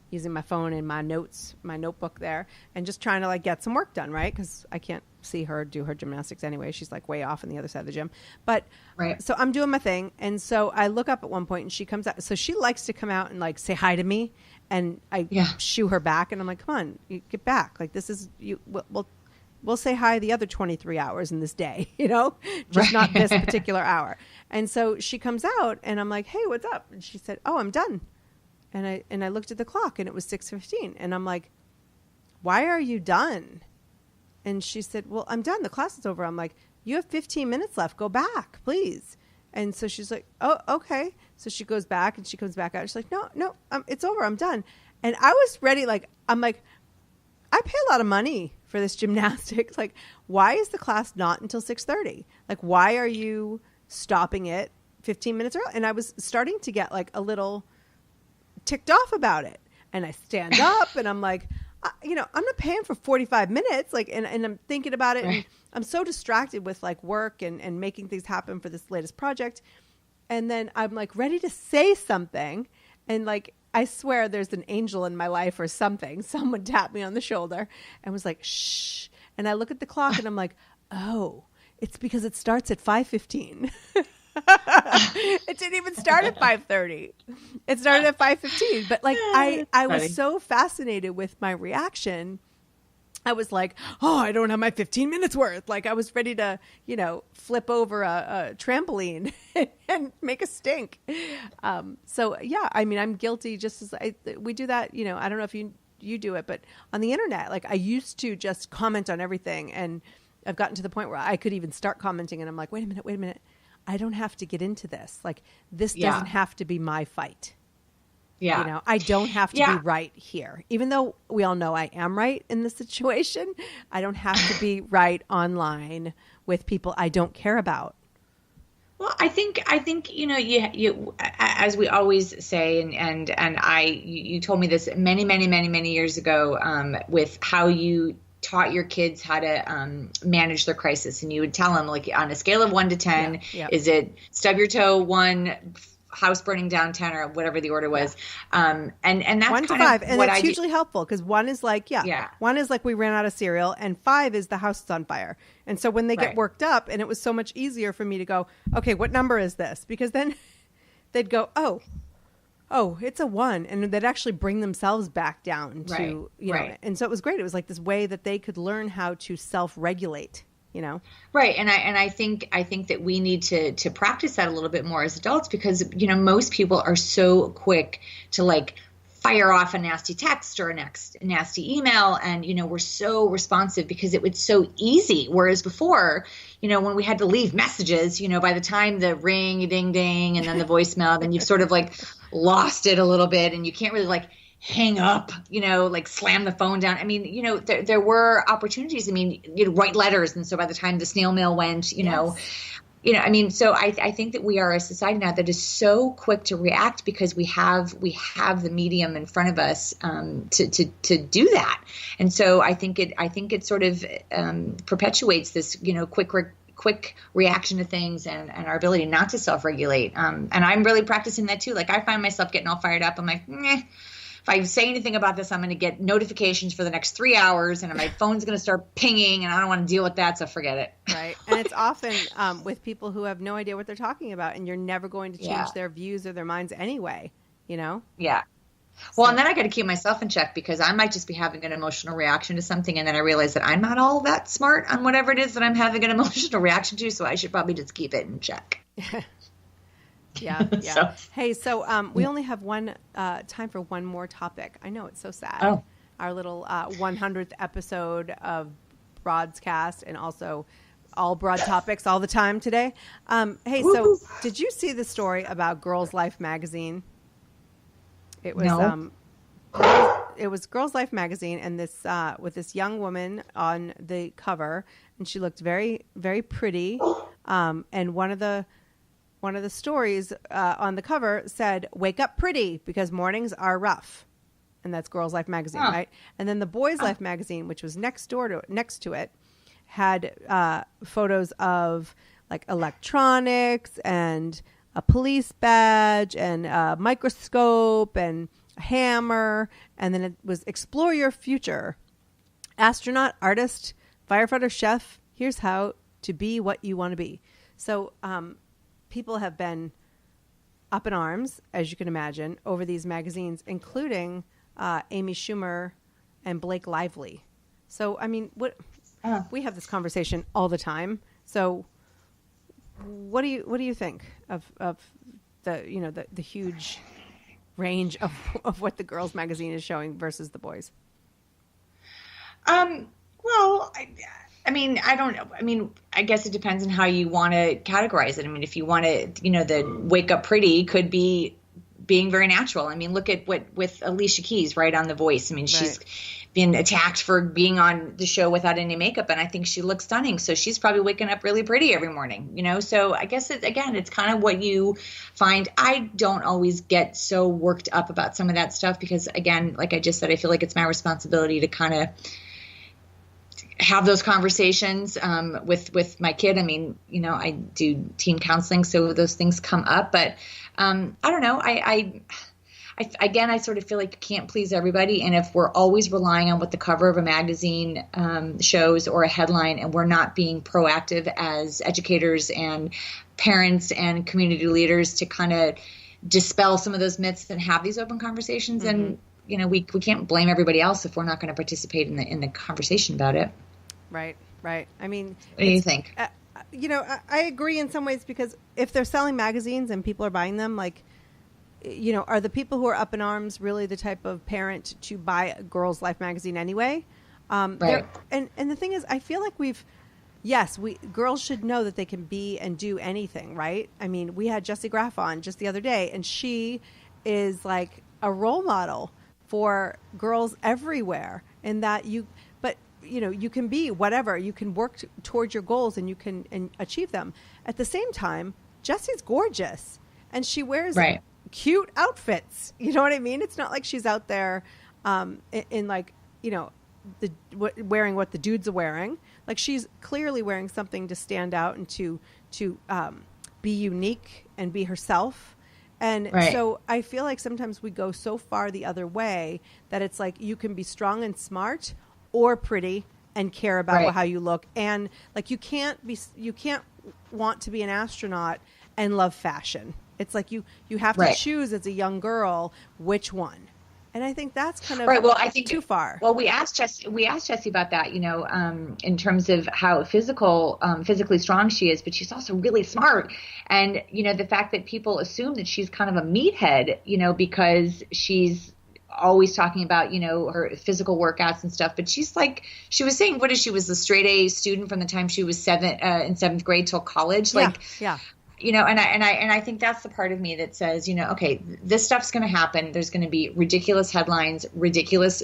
using my phone and my notebook there, and just trying to get some work done, right? Because I can't see her do her gymnastics anyway. She's way off on the other side of the gym. But right. So I'm doing my thing. And so I look up at one point and she comes out. So she likes to come out and say hi to me. And I shoo her back and I'm like, come on, you get back. This is you. We'll say hi the other 23 hours in this day, just not this particular hour. And so she comes out and I'm like, hey, what's up? And she said, oh, I'm done. And I looked at the clock and it was 6:15. And I'm like, why are you done? And she said, well, I'm done. The class is over. I'm like, you have 15 minutes left. Go back, please. And so she's like, oh, okay. So she goes back and she comes back out. She's like, no, it's over. I'm done. And I was ready. I'm like, I pay a lot of money for this gymnastics. Why is the class not until 6:30? Why are you stopping it 15 minutes early? And I was starting to get a little ticked off about it. And I stand up and I'm like, I'm not paying for 45 minutes. And I'm thinking about it. And I'm so distracted with work and making things happen for this latest project. And then I'm ready to say something. And I swear there's an angel in my life or something. Someone tapped me on the shoulder and was like, shh. And I look at the clock and I'm like, oh, it's because it starts at 5:15. It didn't even start at 5:30. It started at 5:15. But I was so fascinated with my reaction. I was like, oh, I don't have my 15 minutes worth. I was ready to, flip over a trampoline and make a stink. So yeah, I'm guilty just as we do that. I don't know if you do it, but on the internet, I used to just comment on everything. And I've gotten to the point where I could even start commenting and I'm like, wait a minute. I don't have to get into this. This doesn't have to be my fight. Yeah. I don't have to be right here. Even though we all know I am right in this situation, I don't have to be right online with people I don't care about. Well, I think you as we always say, and you told me this many years ago with how you taught your kids how to manage their crisis, and you would tell them on a scale of 1 to 10, is it stub your toe 1, house burning down 10 or whatever the order was. And that's 1 to kind 5. of And what it's I hugely helpful because 1 is like, Yeah. 1 is like we ran out of cereal and 5 is the house is on fire. And so when they get Right. worked up, and it was so much easier for me to go, okay, what number is this? Because then they'd go, oh, it's a 1. And they'd actually bring themselves back down to, Right. you know, Right. and so it was great. It was like this way that they could learn how to self-regulate, you know? Right. And I think that we need to practice that a little bit more as adults because, you know, most people are so quick to like fire off a nasty text or a nasty email. And, you know, we're so responsive because it was so easy. Whereas before, you know, when we had to leave messages, you know, by the time the ring, ding, ding, and then the voicemail, then you've sort of like lost it a little bit and you can't really like hang up, you know, like slam the phone down. I mean, you know, there were opportunities. I mean, you know, write letters. And so by the time the snail mail went, you know, I mean, so I think that we are a society now that is so quick to react because we have the medium in front of us to do that. And so I think it sort of perpetuates this, you know, quick reaction to things and our ability not to self-regulate. And I'm really practicing that too. Like I find myself getting all fired up. I'm like, if I say anything about this, I'm going to get notifications for the next 3 hours and my phone's going to start pinging and I don't want to deal with that. So forget it. Right. And it's often with people who have no idea what they're talking about and you're never going to change their views or their minds anyway, you know? Yeah. Well, and then I got to keep myself in check because I might just be having an emotional reaction to something. And then I realize that I'm not all that smart on whatever it is that I'm having an emotional reaction to. So I should probably just keep it in check. Yeah. So. Hey, so we only have time for one more topic. I know, it's so sad. Oh. Our little 100th episode of Broadscast and also all broad topics all the time today. Hey, so did you see the story about Girls Life magazine? It was it was Girls Life magazine and this with this young woman on the cover and she looked very, very pretty. And one of the stories on the cover said, "Wake up pretty because mornings are rough," and that's Girls Life magazine, right? And then the Boys Life magazine, which was next to it, had photos of like electronics and a police badge and a microscope and a hammer, and then it was explore your future, astronaut, artist, firefighter, chef. Here's how to be what you want to be. So. People have been up in arms, as you can imagine, over these magazines, including Amy Schumer and Blake Lively. So, I mean, we have this conversation all the time. So, what do you think of the the huge range of what the Girls magazine is showing versus the Boys? Well, I mean, I don't know. I mean, I guess it depends on how you want to categorize it. I mean, if you want to, you know, the wake up pretty could be being very natural. I mean, look at what with Alicia Keys, right, on The Voice. I mean, she's been attacked for being on the show without any makeup, and I think she looks stunning. So she's probably waking up really pretty every morning, you know? So I guess it's kind of what you find. I don't always get so worked up about some of that stuff because, again, like I just said, I feel like it's my responsibility to kind of have those conversations with my kid. I mean, you know, I do teen counseling, so those things come up. But I don't know. I sort of feel like you can't please everybody. And if we're always relying on what the cover of a magazine shows or a headline, and we're not being proactive as educators and parents and community leaders to kind of dispel some of those myths and have these open conversations, and you know, we can't blame everybody else if we're not going to participate in the conversation about it. Right. I mean, what do you think? You know, I agree in some ways because if they're selling magazines and people are buying them, like, you know, are the people who are up in arms really the type of parent to buy a Girls Life magazine anyway? Right. And the thing is, I feel like girls should know that they can be and do anything, right? I mean, we had Jessie Graff on just the other day, and she is like a role model for girls everywhere in that you know, you can be whatever, you can work towards your goals and you can achieve them. At the same time, Jessie's gorgeous and she wears cute outfits. You know what I mean? It's not like she's out there in like, you know, wearing what the dudes are wearing. Like she's clearly wearing something to stand out and to be unique and be herself. And Right. so I feel like sometimes we go so far the other way that it's like you can be strong and smart or pretty and care about Right. how you look. And like you can't want to be an astronaut and love fashion. It's like you have to Right. choose as a young girl which one. And I think that's kind of Right. Well, I think too far. Well, we asked Jessie about that, in terms of how physically strong she is, but she's also really smart. And, the fact that people assume that she's kind of a meathead, because she's always talking about, her physical workouts and stuff. But she's like, she was saying, she was a straight A student from the time she was in seventh grade till college. Yeah. And I think that's the part of me that says, okay, this stuff's going to happen. There's going to be ridiculous headlines, ridiculous,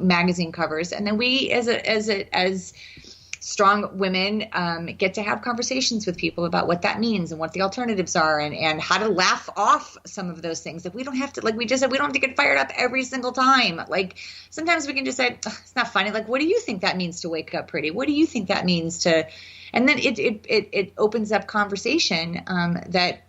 magazine covers. And then we as strong women get to have conversations with people about what that means and what the alternatives are and how to laugh off some of those things that we don't have to, like we just said, we don't have to get fired up every single time. Like sometimes we can just say, it's not funny. Like, what do you think that means to wake up pretty? What do you think that means to, and then it opens up conversation that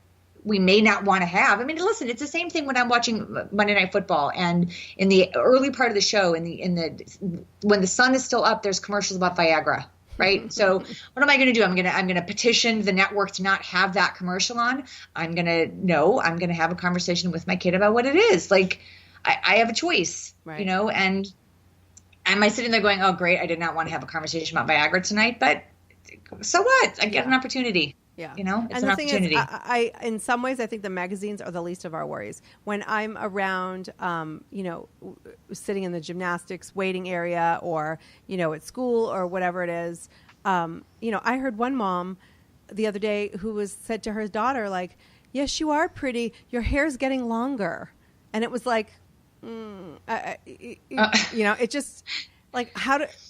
we may not want to have. I mean, listen, it's the same thing when I'm watching Monday Night Football, and in the early part of the show, when the sun is still up, there's commercials about Viagra, right? So what am I going to do? I'm going to petition the network to not have that commercial on. I'm going to have a conversation with my kid about what it is. Like I have a choice, right. And am I sitting there going, oh, great, I did not want to have a conversation about Viagra tonight, but so what? I get an opportunity. Yeah. It's and an the thing opportunity. is, I in some ways, I think the magazines are the least of our worries. When I'm around, sitting in the gymnastics waiting area or, at school or whatever it is, I heard one mom the other day who said to her daughter, like, yes, you are pretty. Your hair's getting longer. And it was like, it just like,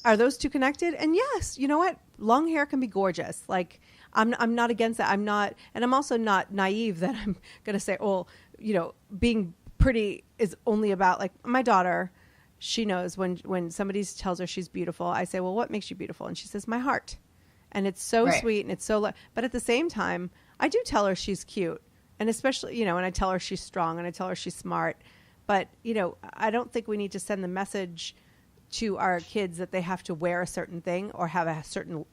are those two connected? And yes, you know what? Long hair can be gorgeous. Like, I'm not against that. And I'm also not naive that I'm going to say, oh, being pretty is only about, like, my daughter, she knows when somebody tells her she's beautiful, I say, well, what makes you beautiful? And she says, my heart. And it's so right. sweet. And it's so, but at the same time, I do tell her she's cute. And especially, and I tell her she's strong and I tell her she's smart. But, I don't think we need to send the message to our kids that they have to wear a certain thing or have a certain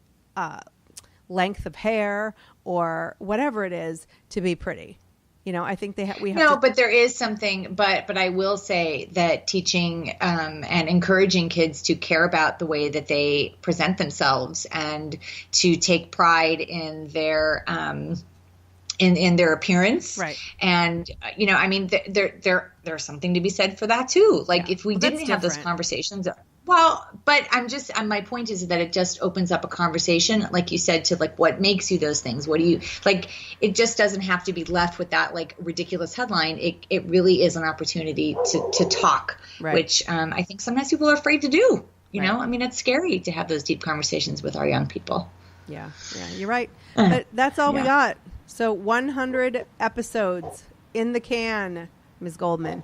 length of hair or whatever it is to be pretty. I think we have to. But there is something, but I will say that teaching and encouraging kids to care about the way that they present themselves and to take pride in their in their appearance. Right. And, there's something to be said for that too. Like if we didn't have those conversations, but my point is that it just opens up a conversation, like you said, to like, what makes you those things? What do you like? It just doesn't have to be left with that like ridiculous headline. It really is an opportunity to talk, right. which I think sometimes people are afraid to do. It's scary to have those deep conversations with our young people. Yeah, you're right. But that's all we got. So 100 episodes in the can, Ms. Goldman.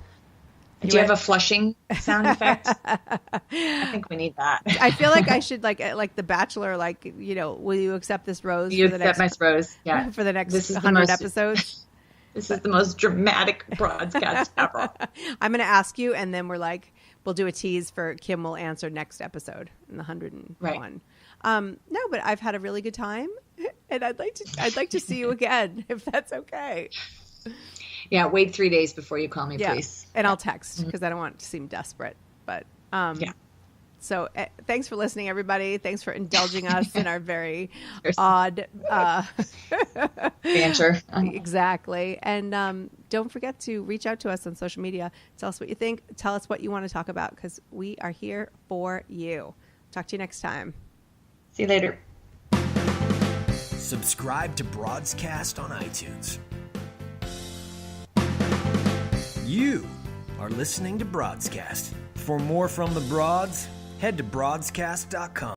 Do you have a flushing sound effect? I think we need that. I feel like I should like The Bachelor, will you accept this rose? You accept my rose, yeah. For the next 100 episodes. This is the most dramatic broadcast ever. I'm going to ask you, and then we'll do a tease for Kim will answer next episode in the 101. Right. No, but I've had a really good time, and I'd like to see you again if that's okay. Yeah, wait 3 days before you call me, please. And I'll text because I don't want to seem desperate. But So thanks for listening, everybody. Thanks for indulging us in our very odd banter. Exactly. And don't forget to reach out to us on social media. Tell us what you think. Tell us what you want to talk about because we are here for you. Talk to you next time. See you later. Subscribe to Broadscast on iTunes. You are listening to Broadscast. For more from the Broads, head to broadscast.com.